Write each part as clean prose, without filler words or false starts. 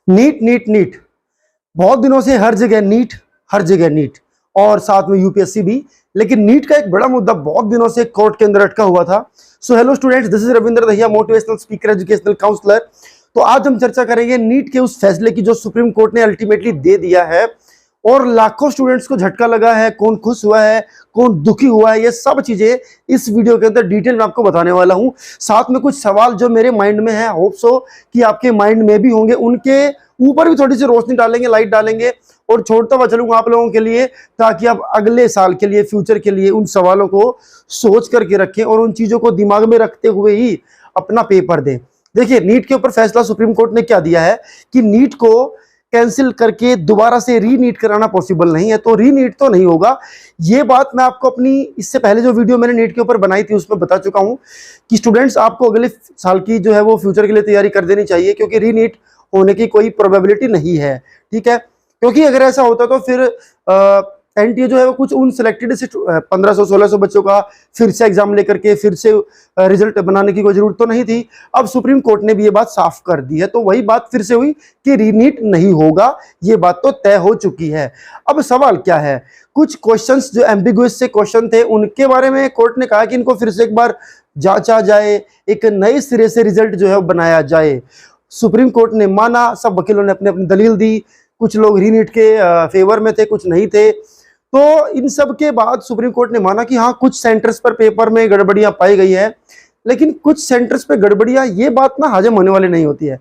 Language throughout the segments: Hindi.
नीट नीट नीट, बहुत दिनों से हर जगह नीट, हर जगह नीट, और साथ में यूपीएससी भी। लेकिन नीट का एक बड़ा मुद्दा बहुत दिनों से कोर्ट के अंदर अटका हुआ था। So hello students, this is Ravindra Dahiya, motivational speaker, educational counsellor. तो आज हम चर्चा करेंगे नीट के उस फैसले की जो सुप्रीम कोर्ट ने अल्टीमेटली दे दिया है और लाखों स्टूडेंट्स को झटका लगा है। कौन खुश हुआ है, कौन दुखी हुआ है, ये सब चीजें इस वीडियो के अंदर डिटेल में आपको बताने वाला हूं। साथ में कुछ सवाल जो मेरे माइंड में है, होप सो कि आपके माइंड में भी होंगे, उनके ऊपर भी थोड़ी सी रोशनी डालेंगे, लाइट डालेंगे और छोड़ता हुआ चलूंगा आप लोगों के लिए, ताकि आप अगले साल के लिए, फ्यूचर के लिए उन सवालों को सोच करके रखें और उन चीजों को दिमाग में रखते हुए ही अपना पेपर दें। देखिए, नीट के ऊपर फैसला सुप्रीम कोर्ट ने क्या दिया है कि नीट को कैंसिल करके दोबारा से रीनीट कराना पॉसिबल नहीं है। तो रीनीट तो नहीं होगा। ये बात मैं आपको अपनी इससे पहले जो वीडियो मैंने नीट के ऊपर बनाई थी उसमें बता चुका हूं कि स्टूडेंट्स, आपको अगले साल की जो है वो फ्यूचर के लिए तैयारी कर देनी चाहिए, क्योंकि रीनीट होने की कोई प्रोबेबिलिटी नहीं है। ठीक है, क्योंकि अगर ऐसा होता तो फिर एनटीए जो है वो कुछ उन सिलेक्टेड 1500-1600 बच्चों का फिर से एग्जाम लेकर के फिर से रिजल्ट बनाने की कोई जरूरत तो नहीं थी। अब सुप्रीम कोर्ट ने भी ये बात साफ कर दी है, तो वही बात फिर से हुई कि रीनीट नहीं होगा। ये बात तो तय हो चुकी है। अब सवाल क्या है, कुछ क्वेश्चंस जो एम्बिगुअस से क्वेश्चन थे उनके बारे में कोर्ट ने कहा कि इनको फिर से एक बार जांचा जाए, एक नए सिरे से रिजल्ट जो है वो बनाया जाए। सुप्रीम कोर्ट ने माना, सब वकीलों ने अपनी अपनी दलील दी, कुछ लोग रीनीट के फेवर में थे, कुछ नहीं थे। तो इन सब के बाद सुप्रीम कोर्ट ने माना कि हाँ, कुछ सेंटर्स पर पेपर में गड़बड़ियां पाई गई है, लेकिन कुछ सेंटर्स पे गड़बड़ियां, ये बात ना हजम होने वाली नहीं होती है।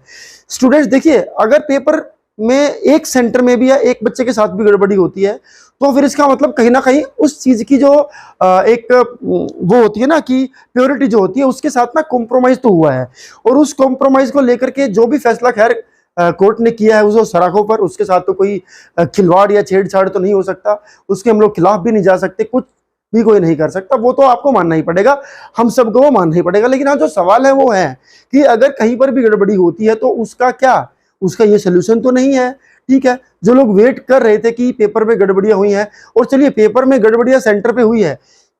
स्टूडेंट्स देखिए, अगर पेपर में एक सेंटर में भी या एक बच्चे के साथ भी गड़बड़ी होती है तो फिर इसका मतलब कहीं ना कहीं उस चीज की जो एक वो होती है ना कि प्योरिटी जो होती है उसके साथ ना कॉम्प्रोमाइज तो हुआ है, और उस कॉम्प्रोमाइज को लेकर के जो भी फैसला खैर कोर्ट ने किया है उसको सराखों पर, उसके साथ तो कोई खिलवाड़ या छेड़छाड़ तो नहीं हो सकता, उसके हम लोग खिलाफ भी नहीं जा सकते, कुछ भी कोई नहीं कर सकता, वो तो आपको मानना ही पड़ेगा, हम सबको वो मानना ही पड़ेगा। लेकिन हाँ, जो सवाल है वो है कि अगर कहीं पर भी गड़बड़ी होती है तो उसका क्या, उसका ये सोल्यूशन तो नहीं है। ठीक है, जो लोग वेट कर रहे थे कि पेपर में गड़बड़ियां हुई हैं, और चलिए पेपर में गड़बड़ियां सेंटर पे हुई है,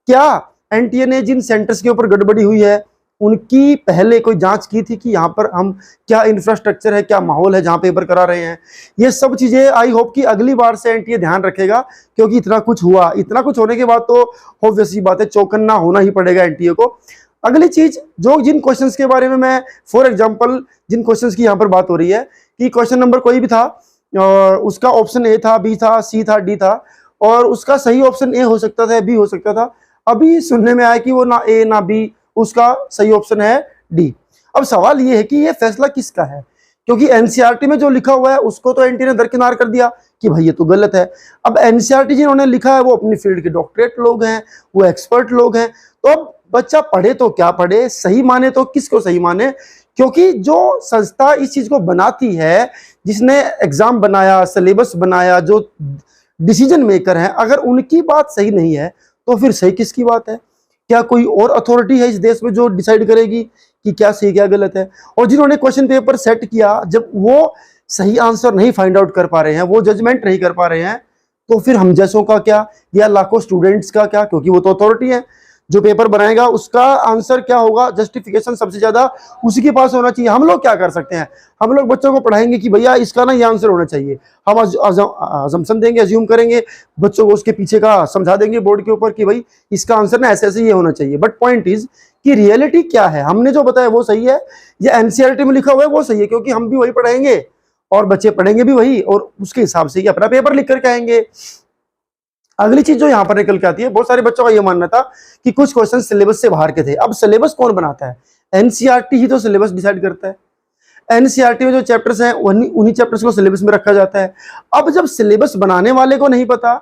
क्या एनटीए ने जिन सेंटर्स के ऊपर गड़बड़ी हुई है उनकी पहले कोई जांच की थी कि यहाँ पर हम क्या इंफ्रास्ट्रक्चर है, क्या माहौल है जहाँ पेपर करा रहे हैं? ये सब चीजें आई होप कि अगली बार से एनटीए ध्यान रखेगा, क्योंकि इतना कुछ हुआ, इतना कुछ होने के बाद तो ऑब्वियसली बात है, चौकन्ना होना ही पड़ेगा एनटीए को। अगली चीज, जो जिन क्वेश्चंस के बारे में मैं फॉर एग्जांपल जिन क्वेश्चंस की यहाँ पर बात हो रही है कि क्वेश्चन नंबर कोई भी था, उसका ऑप्शन ए था, बी था, सी था, डी था, और उसका सही ऑप्शन ए हो सकता था, बी हो सकता था। अभी सुनने में आया कि वो ना ए ना बी, उसका सही ऑप्शन है डी। अब सवाल ये है कि ये फैसला किसका है, क्योंकि एनसीईआरटी में जो लिखा हुआ है उसको तो एनटीए ने दरकिनार कर दिया कि भाई ये तो गलत है। अब एनसीईआरटी जिन्होंने लिखा है वो अपनी फील्ड के डॉक्टरेट लोग हैं, वो एक्सपर्ट लोग हैं, तो अब बच्चा पढ़े तो क्या पढ़े, सही माने तो किसको सही माने? क्योंकि जो संस्था इस चीज को बनाती है, जिसने एग्जाम बनाया, सिलेबस बनाया, जो डिसीजन मेकर है, अगर उनकी बात सही नहीं है तो फिर सही किसकी बात है? क्या कोई और अथॉरिटी है इस देश में जो डिसाइड करेगी कि क्या सही क्या गलत है? और जिन्होंने क्वेश्चन पेपर सेट किया, जब वो सही आंसर नहीं फाइंड आउट कर पा रहे हैं, वो जजमेंट नहीं कर पा रहे हैं, तो फिर हम जैसों का क्या, या लाखों स्टूडेंट्स का क्या? क्योंकि वो तो अथॉरिटी है, जो पेपर बनाएगा उसका आंसर क्या होगा, जस्टिफिकेशन सबसे ज्यादा उसी के पास होना चाहिए। हम लोग क्या कर सकते हैं? हम लोग बच्चों को पढ़ाएंगे कि भैया इसका ना ये आंसर होना चाहिए, हम अजम्पशन देंगे, अज्यूम करेंगे, बच्चों को उसके पीछे का समझा देंगे बोर्ड के ऊपर कि भाई इसका आंसर ना ऐसे ऐसे ये होना चाहिए। बट पॉइंट इज कि रियलिटी क्या है, हमने जो बताया वो सही है या एनसीईआरटी में लिखा हुआ है वो सही है? क्योंकि हम भी वही पढ़ाएंगे और बच्चे पढ़ेंगे भी वही, और उसके हिसाब से ही अपना पेपर लिख करके आएंगे। अगली चीज जो यहाँ पर निकल के आती है, बहुत सारे बच्चों का ये मानना था कि कुछ क्वेश्चन सिलेबस से बाहर के थे। अब सिलेबस कौन बनाता है? एनसीईआरटी ही तो सिलेबस डिसाइड करता है। एनसीईआरटी में जो चैप्टर्स हैं उन्हीं चैप्टर्स को सिलेबस में रखा जाता है। अब जब सिलेबस बनाने वाले को नहीं पता,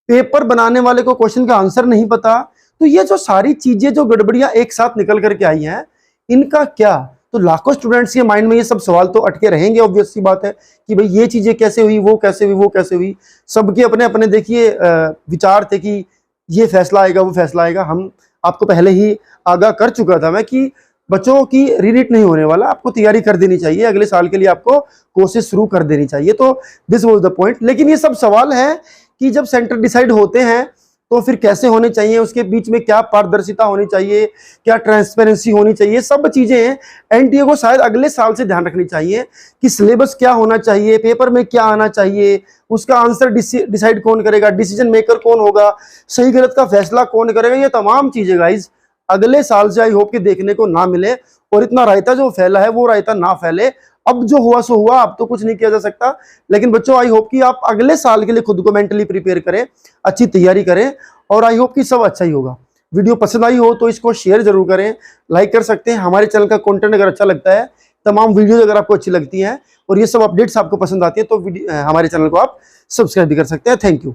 पेपर बनाने वाले को क्वेश्चन का आंसर नहीं पता, तो ये जो सारी चीजें, जो गड़बड़ियां एक साथ निकल करके आई हैं, इनका क्या? तो लाखों स्टूडेंट्स के माइंड में ये सब सवाल तो अटके रहेंगे। ऑब्वियस सी बात है कि भाई ये चीजें कैसे हुई, वो कैसे हुई, वो कैसे हुई। सबके अपने अपने देखिए विचार थे कि ये फैसला आएगा, वो फैसला आएगा। हम आपको पहले ही आगाह कर चुका था मैं कि बच्चों की रीनीट नहीं होने वाला, आपको तैयारी कर देनी चाहिए, अगले साल के लिए आपको कोशिश शुरू कर देनी चाहिए। तो दिस वाज द पॉइंट। लेकिन ये सब सवाल है कि जब सेंटर डिसाइड होते हैं तो फिर कैसे होने चाहिए, उसके बीच में क्या पारदर्शिता होनी चाहिए, क्या ट्रांसपेरेंसी होनी चाहिए, सब चीजें हैं एनटीए को शायद अगले साल से ध्यान रखनी चाहिए कि सिलेबस क्या होना चाहिए, पेपर में क्या आना चाहिए, उसका आंसर डिसाइड कौन करेगा, डिसीजन मेकर कौन होगा, सही गलत का फैसला कौन करेगा, ये तमाम चीजें गाइज अगले साल से आई होप कि देखने को ना मिले और इतना रायता जो फैला है वो रायता ना फैले। अब जो हुआ सो हुआ, अब तो कुछ नहीं किया जा सकता, लेकिन बच्चों आई होप कि आप अगले साल के लिए खुद को मेंटली प्रिपेयर करें, अच्छी तैयारी करें और आई होप कि सब अच्छा ही होगा। वीडियो पसंद आई हो तो इसको शेयर जरूर करें, लाइक कर सकते हैं। हमारे चैनल का कंटेंट अगर अच्छा लगता है, तमाम वीडियोज अगर आपको अच्छी लगती हैं और ये सब अपडेट्स आपको पसंद आती है तो हमारे चैनल को आप सब्सक्राइब भी कर सकते हैं। Thank you.